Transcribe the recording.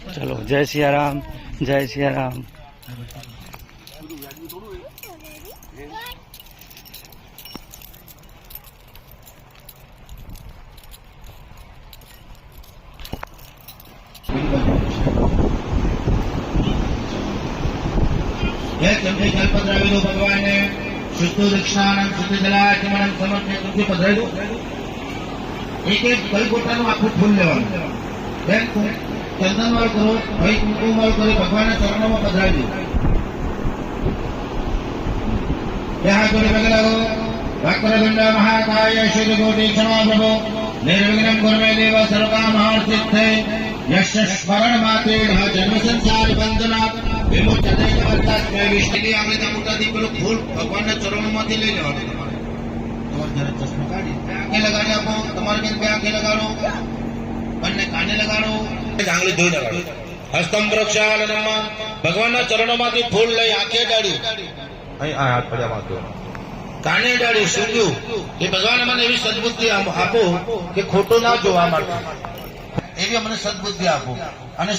चलो जय सिया राम, जय सिया राम। कल्पद्राविदो भगवान ने शुद्ध दक्षिणानंद शुद्ध जलाचमन समर्पित तुझे पधराई दो। एक एक कलगोटा आखू फूल लेવાનું બેન ચંદન વાળ કરો, ભાઈ કુમકુમ વાળ કરી ભગવાનના ચરણોમાં પધરાવી દો। બે હાથ જોડે પગે લાગો। વક્રતુંડ મહાકાય સૂર્યકોટિ સમપ્રભો નિર્વિઘ્नं कुरु मे देव सर्वकामसिद्धये। यस्य स्मरण मात्रेण जन्म संसार बंधनात् विमुच्यते तस्मै विष्णुની આપણે મોટાથી પેલું ફૂલ ભગવાનના ચરણોમાંથી લઈ લેવાનું। તમારે જરા ચશ્મા કાઢી આંખે લગાડી આપો। તમારે બેન બે આંખે લગાડો, બંને કાને લગાડો, આંગળી ધોઈ લગાડો। હસ્તમ પ્રક્ષાલનમ ભગવાનના ચરણોમાંથી ફૂલ લઈ આંખે ડાળી, અહીં આ હાથ પડ્યા માથું કાને ડાળી સૂર્યું એ ભગવાન મને એવી સદબુદ્ધિ આપો કે ખોટું ના જોવા માટે, એવી અમને સદબુદ્ધિ આપો। અને